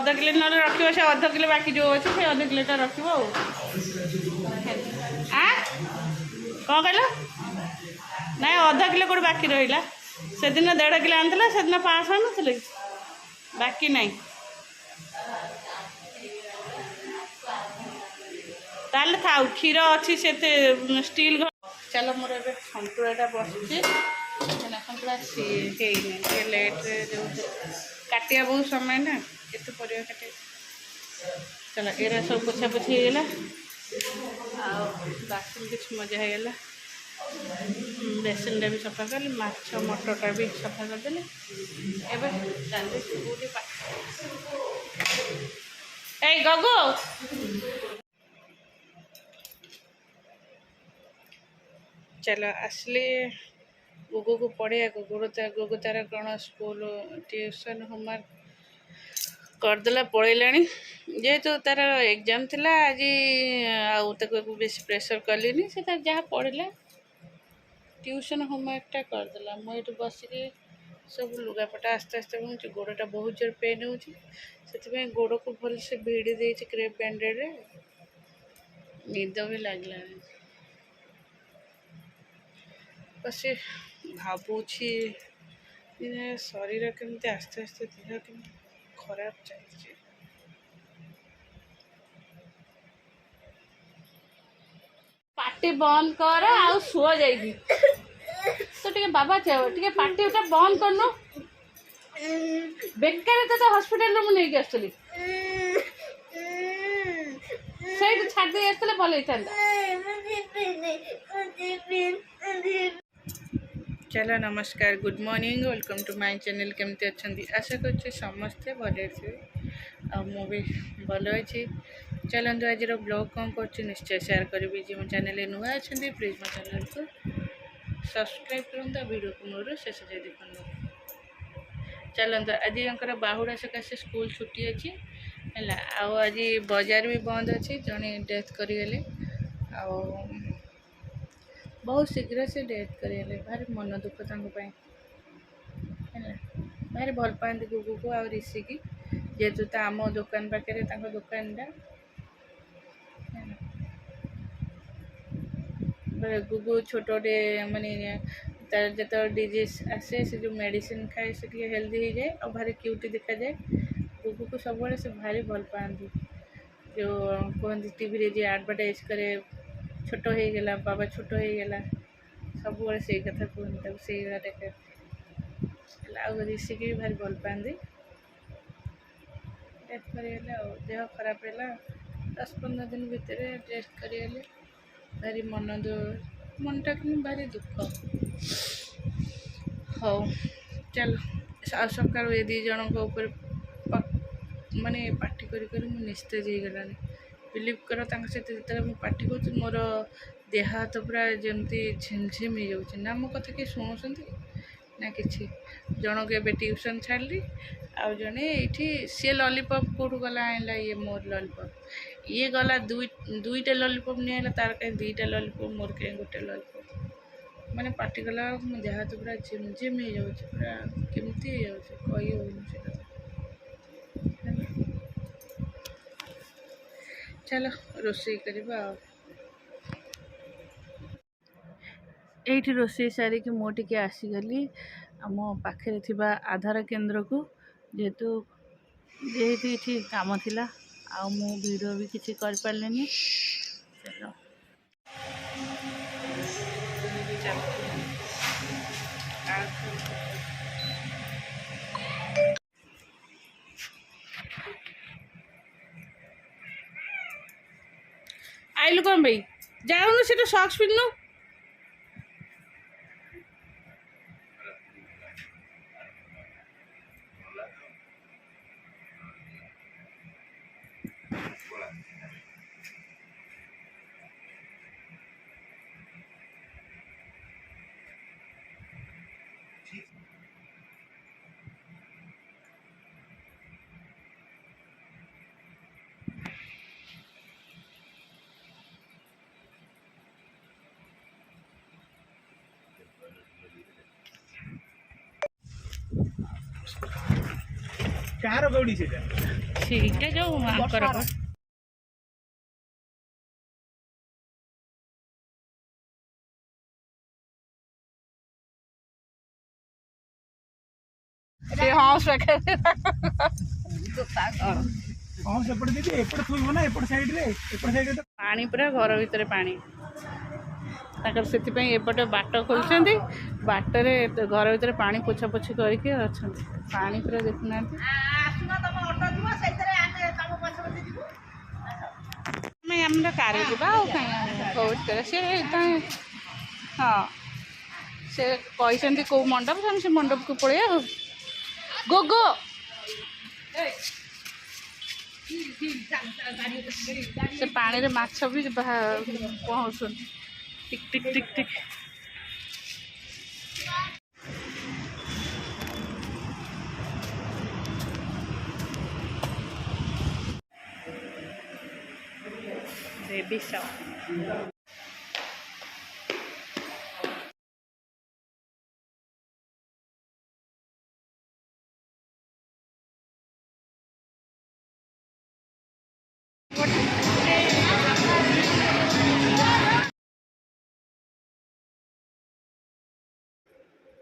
अध किलो ना रख से अध किलो बाकी जो अच्छे से अध किलोटा रख कौन कह ना अध किलो कौट बाकी रहा से दिन 1.5 किलो आनी से दिन 500 आनी बाकी नहीं ताल था क्षीर अच्छी से स्टील चलो मोर ए सतुराटा बसुचे सतुरा लेट जो काटिया बहुत समय ना केत परिया काटे चलो एरा सब पोछा पोछी होगा बासन किसी मजा होगा बेसन भी सफा कल माछ मटरटा भी सफा करदेली एवं गगो चलो आसली गुगु को पढ़िया गुगु तार कौन स्कूल ट्यूशन होमवर्क करदेला पढ़ेला जेहेतु तार एग्जाम थिला आज आउ बेस प्रेशर कलिनी से तार जहाँ पढ़ला ट्यूशन होमवर्कटा करदेला मुझे बसिक सब लुगापटा आस्ते आस्ते बुझे गोड़टा बहुत जोर पेन होती गोड़ को भल से भिड़ी दे क्रेप बैंडेड निद भी लगला बस भावुची शरीर केमती आस्ते आस्ते देह के खराब चलती पार्टी बंद कर आ शुआ जाइबी तो टे बाबा टे पार्टी बंद करनो बेकार तो हॉस्पिटल में नहीं आसली से छाड़ दे आसले भल चलो नमस्कार good morning welcome to my channel केमती अच्छा आशा कर समस्ते भले थे भी भल अच्छी चलते आज ब्लॉग कौन कर निश्चय शेयर करी जो मो चैनल नुआ अच्छा प्लीज मो चैनल को सब्सक्राइब करूँ वीडियो को मोर शेष जाए देखो चलते आज बाहुड़ा सकाशे स्कूल छुट्टी अच्छी है आज बाजार भी बंद अच्छी जड़े डेथ करगले बहुत शीघ्र से डेथ करगले भारी मन दुख है भारी भल पाती गुगु को आ ऋषि की जेहेतु आम दुकान पाखे दुकानटा गुगु छोटे माने तार जो डिजीज आसे से जो मेडिसिन खाए से हेल्दी हो जाए और भारी क्यूटी देखा जाए गुगु को सब से भारी भल पाती जो कहते टीवी रे एडवर्टाइज करे छोट हो गला बाबा छोट हो गला सब से कथा कहते से देखे ऋषि की भी भारी भल पाती डेथ करगले देह खराब है 10-15 दिन भितर डेथ करगले भारी मनटा कि भारी दुख हाँ चलो आ सका ये दी जन माने पार्टी कर निस्तेज हो गलानी बिलीव कर सहित जो पार्टी कर मोर देह हाथ पूरा जमती झिमझिम हो जाऊँ ना मो कथा किए शुणुंट ना कि जनक ए ट्यूशन छाड़ी आउ जड़े ये सी लॉलीपॉप कौटू गला आनला ये मोर लॉलीपॉप ये गला दुईटा लॉलीपॉप नहीं तार कहीं 2टा लॉलीपॉप मोर कहीं 1 लॉलीपॉप मैंने पार्टी कला मो देह हाथ पूरा झिमझिम हो जाऊँ पूरा केमती हो जाऊँ कही हो चलो रोषे करवा ये रोषे सारिकी मुझे आसीगली आम पाखे थी आधार केन्द्र को जेहेतु ये काम थिला आ मु वीडियो भी किसी कर पारे चलो आइलु कौन भाई जाऊनु से सक्स पिन्नु कार गौड़ी से ସେଇଟା ଯୋଉ ଆଙ୍କର ସେ ହଂସ ପାଖରେ ହଁ ସେପଟେ ଦିଦି ଏପଟେ ଥୋଇବ ନା ଏପଟ ସାଇଡରେ ତ ପାଣି ପୁରା ଘର ଭିତରେ ପାଣି ତାଙ୍କର ସେଥିପାଇଁ ଏପଟେ ବାଟ ଖୋଲିଛନ୍ତି ବାଟରେ ଘର ଭିତରେ ପାଣି ପୋଛାପୋଛି କରିକି ଅଛନ୍ତି ପାଣି ପୁରା ଦେଖୁନାହାନ୍ତି ଆମେ ଆମର କାରରେ ଯିବା ଆଉ କାହିଁ ସେ ହଁ ସେ କହିଛନ୍ତି କେଉଁ ମଣ୍ଡପ ଆମେ ସେ ମଣ୍ଡପକୁ ପଳେଇବା ଆଉ ଗୋ ସେ ପାଣିରେ ମାଛ ବି ପହଁରୁଛନ୍ତି ଟିକ୍ ଟିକ୍ ଟିକ୍ ଟିକ୍ ବେବି ସାଉ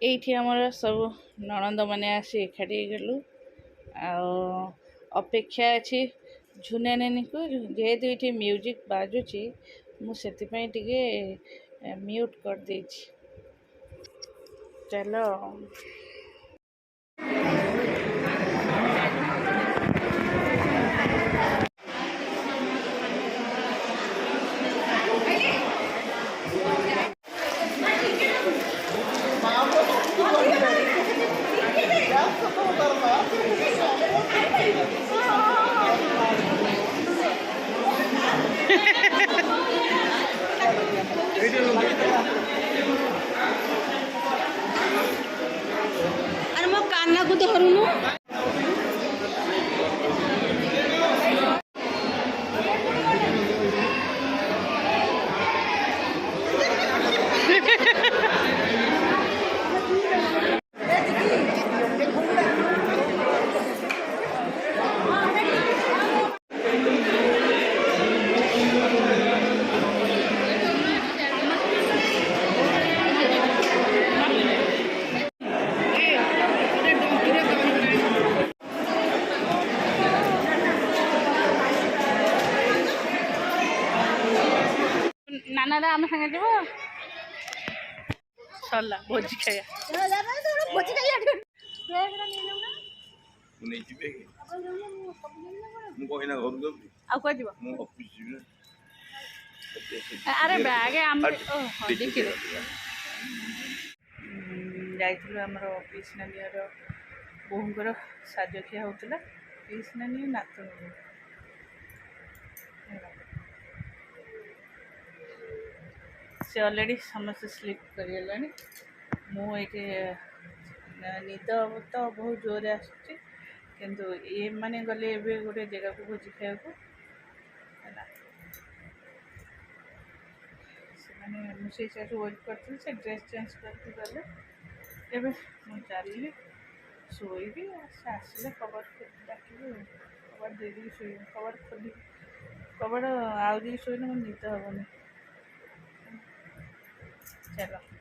এইଠି ଆମର ସବୁ ନଣନ୍ଦମାନେ ଆସି ଏକାଠି ହେଇଗଲୁ ଆଉ ଅପେକ୍ଷା ଅଛି ଝୁନା ନାନୀକୁ ଯେହେତୁ ଏଇଠି ମ୍ୟୁଜିକ୍ ବାଜୁଛି ମୁଁ ସେଥିପାଇଁ ଟିକେ ମ୍ୟୁଟ୍ କରିଦେଇଛି ଚାଲ ଆରେ ମୋ କାନକୁ ଧରୁନୁ ନାନା ଆମେ ସାଙ୍ଗେ ଯିବ ସରିଲା ଭୋଜି ଖାଇବା ଆଉ କୁଆ ଯିବ ଆରେ ବ୍ୟାଗ ଆମେ ଯାଇଥିଲୁ ଆମର ପିସ୍ ନାନୀର ବୋହୂଙ୍କର ସାଜଖିଆ ହେଉଥିଲା ପିସ୍ ନାନୀ ନାତୁଣୀ ସେ ଅଲରେଡ଼ି ସମସ୍ତେ ସ୍ଲିପ୍ କରିଗଲାଣି ମୁଁ ଏଇଠି ନିଦ ତ ବହୁତ ଜୋରରେ ଆସୁଛି କିନ୍ତୁ ଏମାନେ ଗଲେ ଏବେ ଗୋଟେ ଜାଗାକୁ ଭୋଜି ଖାଇବାକୁ ହେଲା ସେମାନେ ମୁଁ ସେଇ ସାଇଡ଼୍ ୱେଟ୍ କରିଥିଲି ସେ ଡ୍ରେସ୍ ଚେଞ୍ଜ କରିକି ଗଲେ ଏବେ ମୁଁ ଚାଲିଲି ଶୋଇବି ସେ ଆସିଲେ କବାଟ ଡାକିବି କବାଟ ଦେଇଦେଇକି ଶୋଇବି କବାଟ ଖୋଲିକି କବାଟ ଆଉ ଦେଇକି ଶୋଇଲେ ମୋ ନିଦ ହେବନି चलो।